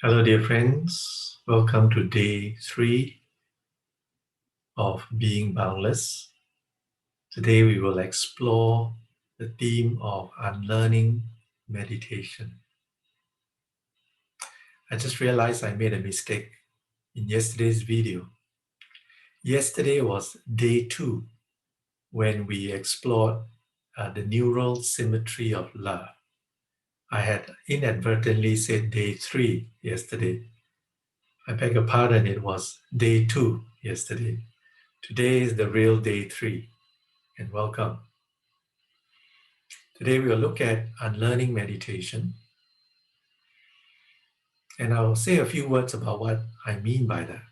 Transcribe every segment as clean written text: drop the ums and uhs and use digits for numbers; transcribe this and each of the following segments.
Hello, dear friends. Welcome to day 3 of Being Boundless. Today, we will explore the theme of unlearning meditation. I just realized I made a mistake in yesterday's video. Yesterday was day 2 when we explored the neural symmetry of love. I had inadvertently said day 3 yesterday. I beg your pardon, it was day 2 yesterday. Today is the real day 3, and welcome. Today we will look at unlearning meditation, and I'll say a few words about what I mean by that.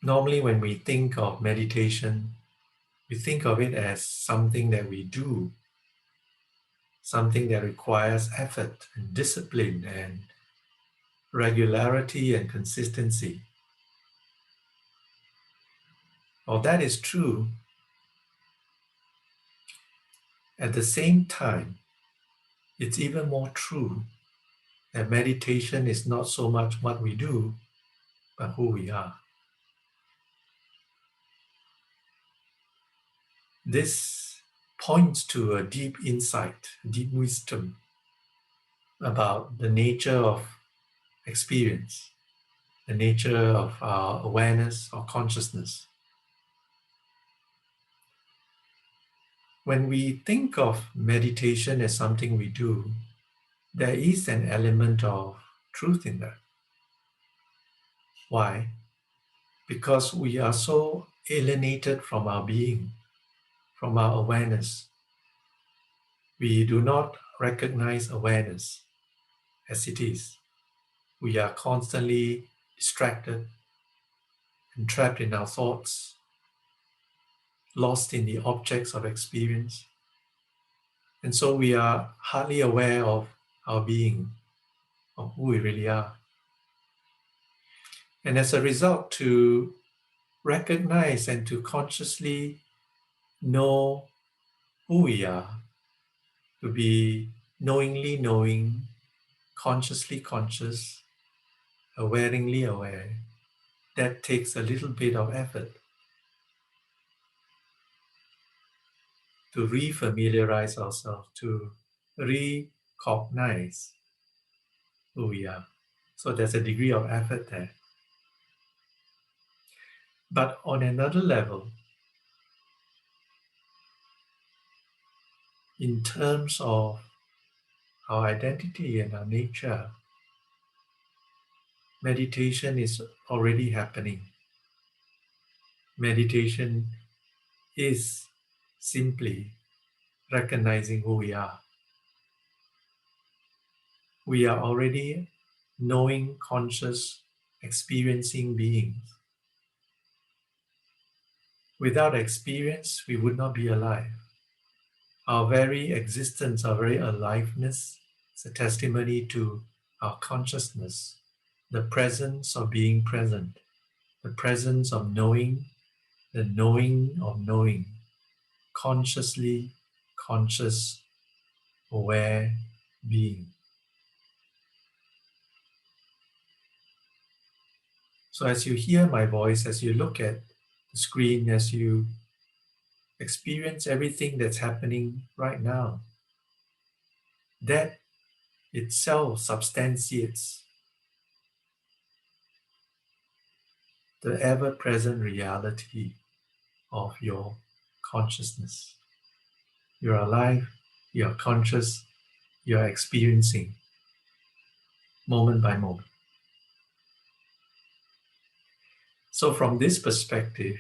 Normally, when we think of meditation, we think of it as something that we do, something that requires effort and discipline and regularity and consistency. While that is true, at the same time, it's even more true that meditation is not so much what we do, but who we are. This points to a deep insight, deep wisdom about the nature of experience, the nature of our awareness or consciousness. When we think of meditation as something we do, there is an element of truth in that. Why? Because we are so alienated from our being, from our awareness. We do not recognize awareness as it is. We are constantly distracted and trapped in our thoughts, lost in the objects of experience. And so we are hardly aware of our being, of who we really are. And as a result, to recognize and to consciously know who we are, to be knowingly knowing, consciously conscious, awaringly aware, that takes a little bit of effort to refamiliarize ourselves, to recognize who we are. So there's a degree of effort there. But on another level, in terms of our identity and our nature, meditation is already happening. Meditation is simply recognizing who we are. We are already knowing, conscious, experiencing beings. Without experience, we would not be alive. Our very existence, our very aliveness is a testimony to our consciousness, the presence of being present, the presence of knowing, the knowing of knowing, consciously conscious, aware being. So as you hear my voice, as you look at the screen, as you experience everything that's happening right now, that itself substantiates the ever-present reality of your consciousness. You're alive, you're conscious, you're experiencing moment by moment. So from this perspective,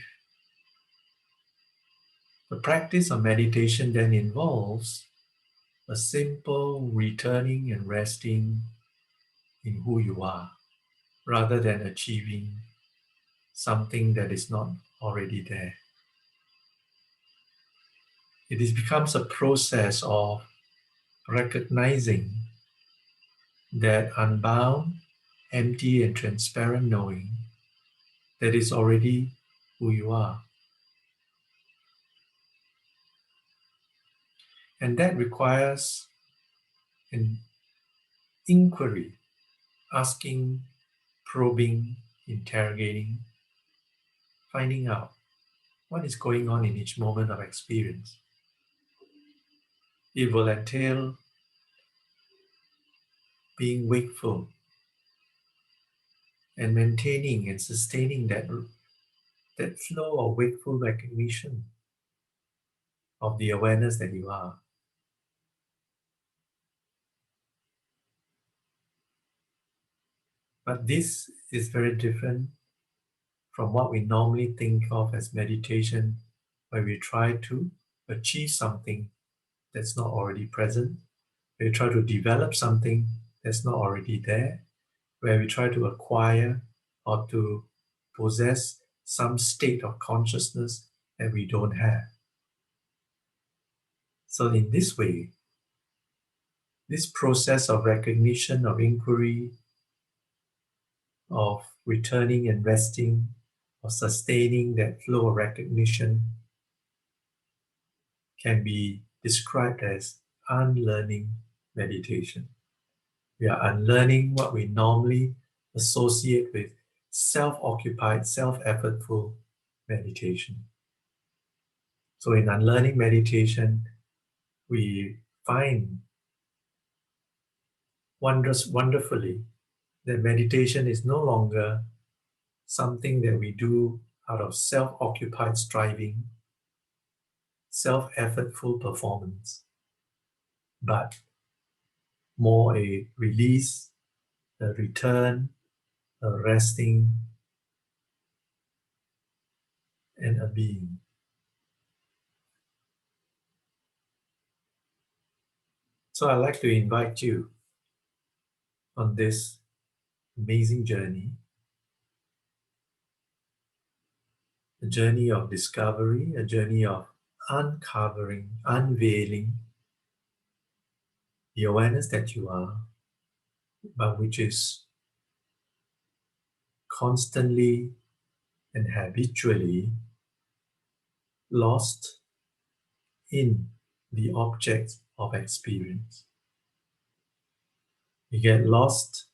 the practice of meditation then involves a simple returning and resting in who you are, rather than achieving something that is not already there. It becomes a process of recognizing that unbound, empty, and transparent knowing that is already who you are. And that requires And inquiry, asking, probing, interrogating, finding out what is going on in each moment of experience. It will entail being wakeful and maintaining and sustaining that flow of wakeful recognition of the awareness that you are. But this is very different from what we normally think of as meditation, where we try to achieve something that's not already present, where we try to develop something that's not already there, where we try to acquire or to possess some state of consciousness that we don't have. So in this way, this process of recognition, of inquiry, of returning and resting, of sustaining that flow of recognition can be described as unlearning meditation. We are unlearning what we normally associate with self-occupied, self-effortful meditation. So in unlearning meditation, we find wonderfully that meditation is no longer something that we do out of self-occupied striving, self-effortful performance, but more a release, a return, a resting, and a being. So I'd like to invite you on this amazing journey, a journey of discovery, a journey of uncovering, unveiling the awareness that you are, but which is constantly and habitually lost in the objects of experience. We get lost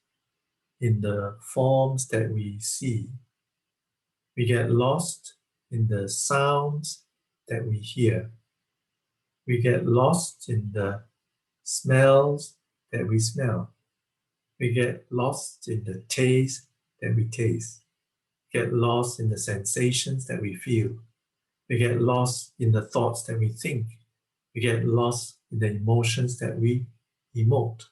in the forms that we see. We get lost in the sounds that we hear. We get lost in the smells that we smell. We get lost in the taste that we taste. We get lost in the sensations that we feel. We get lost in the thoughts that we think. We get lost in the emotions that we emote.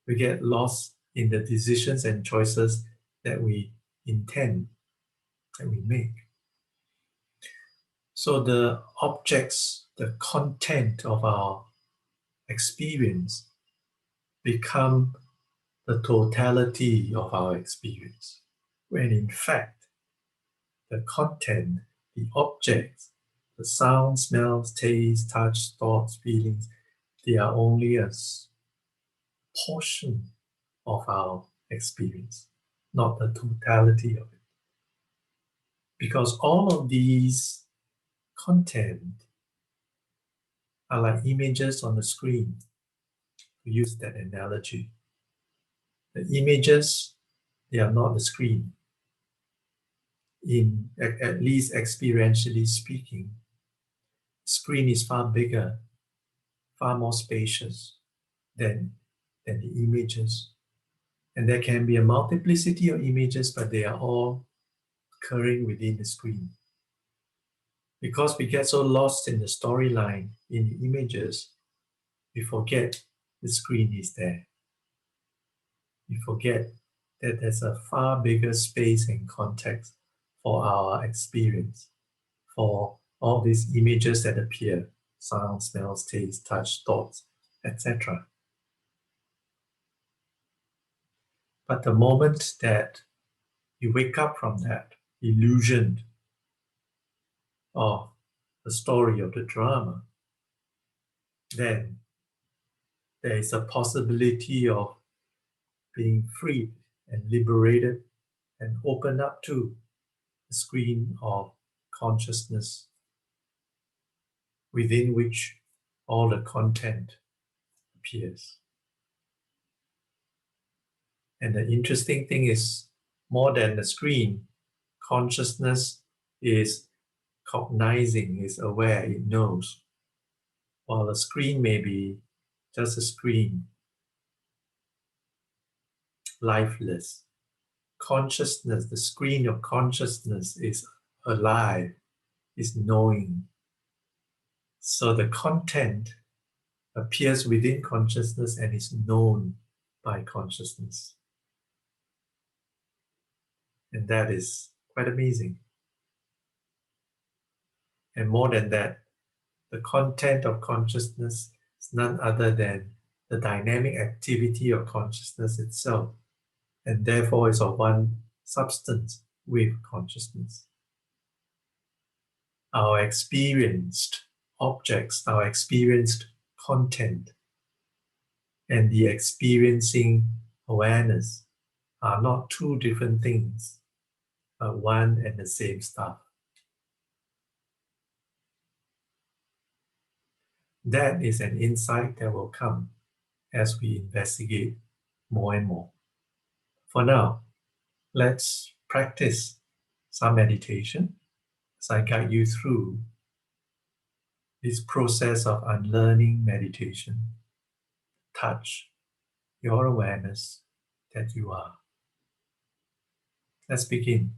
We get lost in the decisions and choices that we intend, that we make. So the objects, the content of our experience become the totality of our experience, when in fact, the content, the objects, the sound, smells, taste, touch, thoughts, feelings, they are only a portion of our experience, not the totality of it. Because all of these content are like images on the screen, to use that analogy. The images, they are not the screen. At least experientially speaking, the screen is far bigger, far more spacious than the images. And there can be a multiplicity of images, but they are all occurring within the screen. Because we get so lost in the storyline, in the images, we forget the screen is there. We forget that there's a far bigger space and context for our experience, for all these images that appear, sound, smells, taste, touch, thoughts, etc. But the moment that you wake up from that illusion of the story of the drama, then there is a possibility of being freed and liberated and opened up to the screen of consciousness within which all the content appears. And the interesting thing is, more than the screen, consciousness is cognizing, is aware, it knows. While a screen may be just a screen, lifeless. Consciousness, the screen of consciousness is alive, is knowing. So the content appears within consciousness and is known by consciousness. And that is quite amazing. And more than that, the content of consciousness is none other than the dynamic activity of consciousness itself, and therefore is of one substance with consciousness. Our experienced objects, our experienced content, and the experiencing awareness are not two different things, but one and the same stuff. That is an insight that will come as we investigate more and more. For now, let's practice some meditation as I guide you through this process of unlearning meditation. Touch your awareness that you are. Let's begin.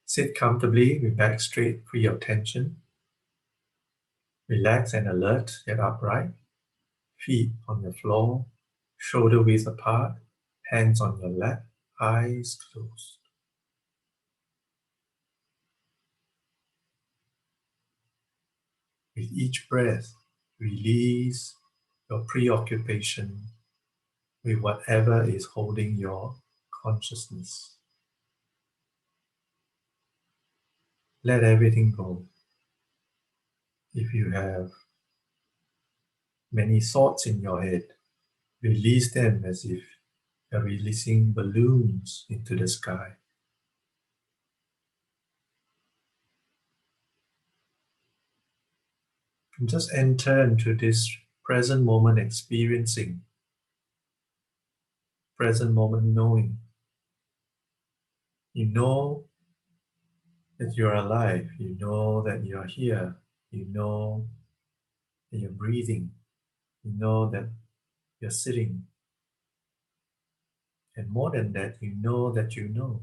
Sit comfortably with back straight, free of tension. Relax and alert, yet upright. Feet on the floor, shoulder width apart, hands on your lap, eyes closed. With each breath, release your preoccupation with whatever is holding your consciousness. Let everything go. If you have many thoughts in your head, release them as if you're releasing balloons into the sky. And just enter into this present moment experiencing, present moment knowing. You know that you're alive. You know that you're here. You know that you're breathing. You know that you're sitting. And more than that, you know that you know.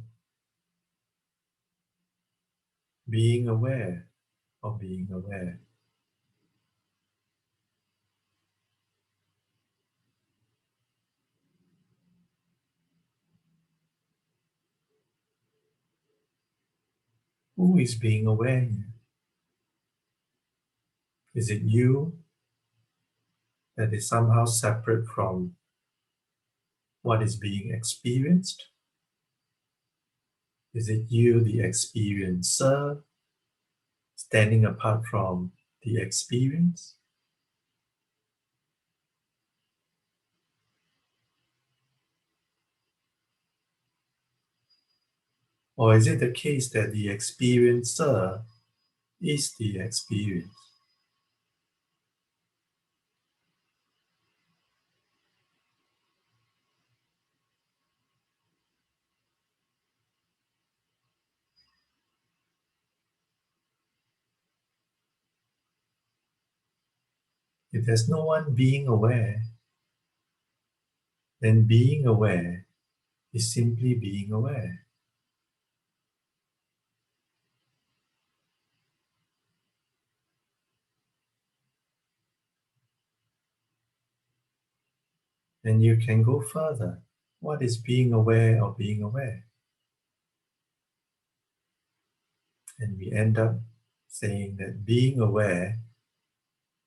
Being aware of being aware. Who is being aware here? Is it you that is somehow separate from what is being experienced? Is it you, the experiencer, standing apart from the experience? Or is it the case that the experiencer is the experience? If there's no one being aware, then being aware is simply being aware. Then you can go further. What is being aware of being aware? And we end up saying that being aware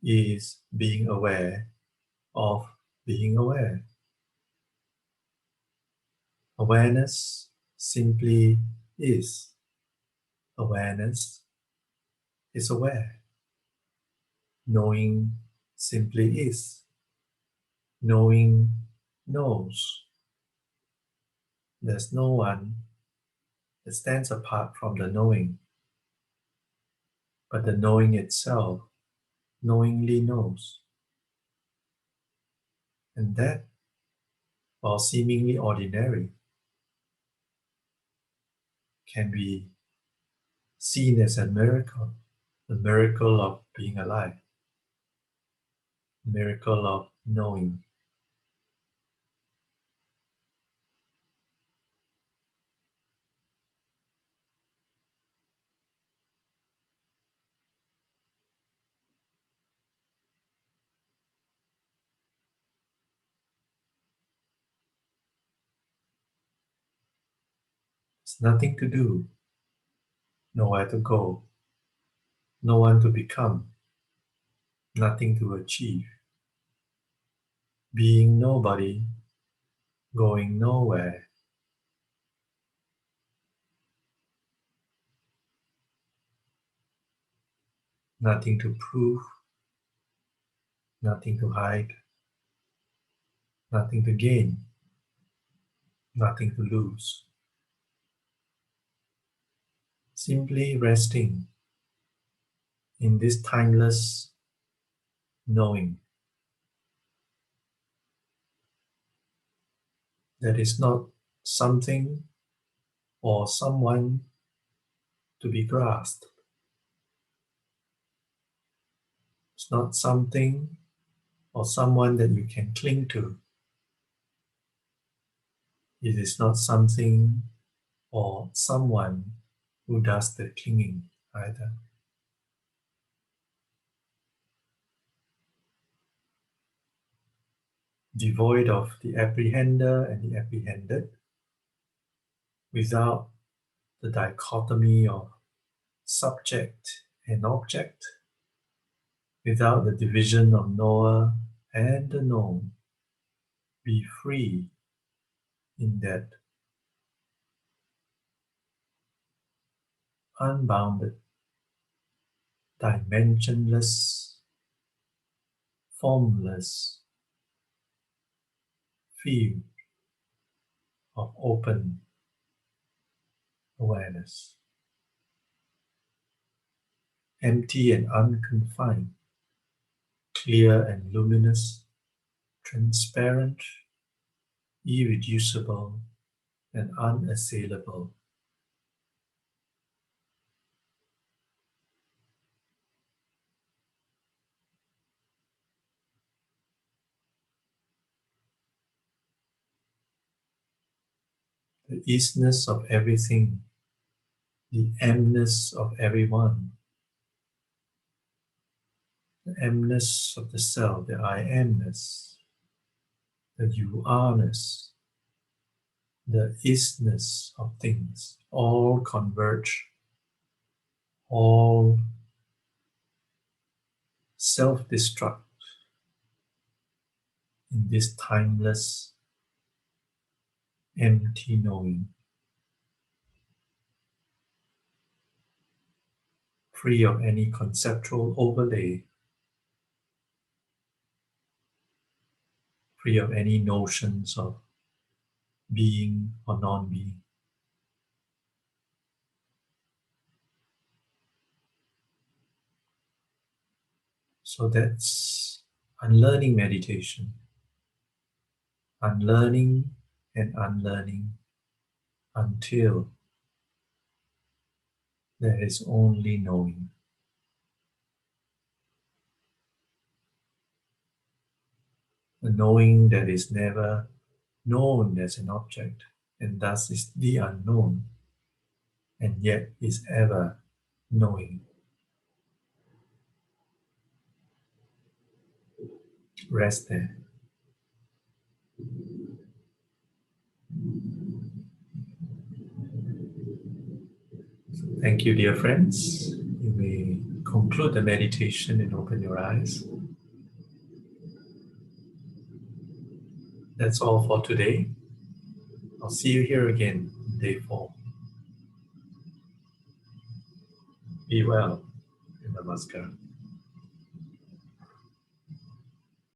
is being aware of being aware. Awareness simply is. Awareness is aware. Knowing simply is. Knowing knows. There's no one that stands apart from the knowing, but the knowing itself knowingly knows. And that, while seemingly ordinary, can be seen as a miracle, the miracle of being alive, the miracle of knowing. There's nothing to do, nowhere to go, no one to become, nothing to achieve. Being nobody, going nowhere. Nothing to prove, nothing to hide, nothing to gain, nothing to lose. Simply resting in this timeless knowing that is not something or someone to be grasped. It's not something or someone that you can cling to. It is not something or someone who does the clinging either. Devoid of the apprehender and the apprehended, without the dichotomy of subject and object, without the division of knower and the known, be free in that unbounded, dimensionless, formless field of open awareness, empty and unconfined, clear and luminous, transparent, irreducible, and unassailable. The isness of everything, the emness of everyone, the emness of the self, the I amness, the you are-ness, the isness of things, all converge, all self-destruct in this timeless, empty knowing, free of any conceptual overlay, free of any notions of being or non-being. So that's unlearning meditation. Unlearning and unlearning until there is only knowing. A knowing that is never known as an object, and thus is the unknown, and yet is ever knowing. Rest there. Thank you, dear friends. You may conclude the meditation and open your eyes. That's all for today. I'll see you here again on day 4. Be well and namaskar.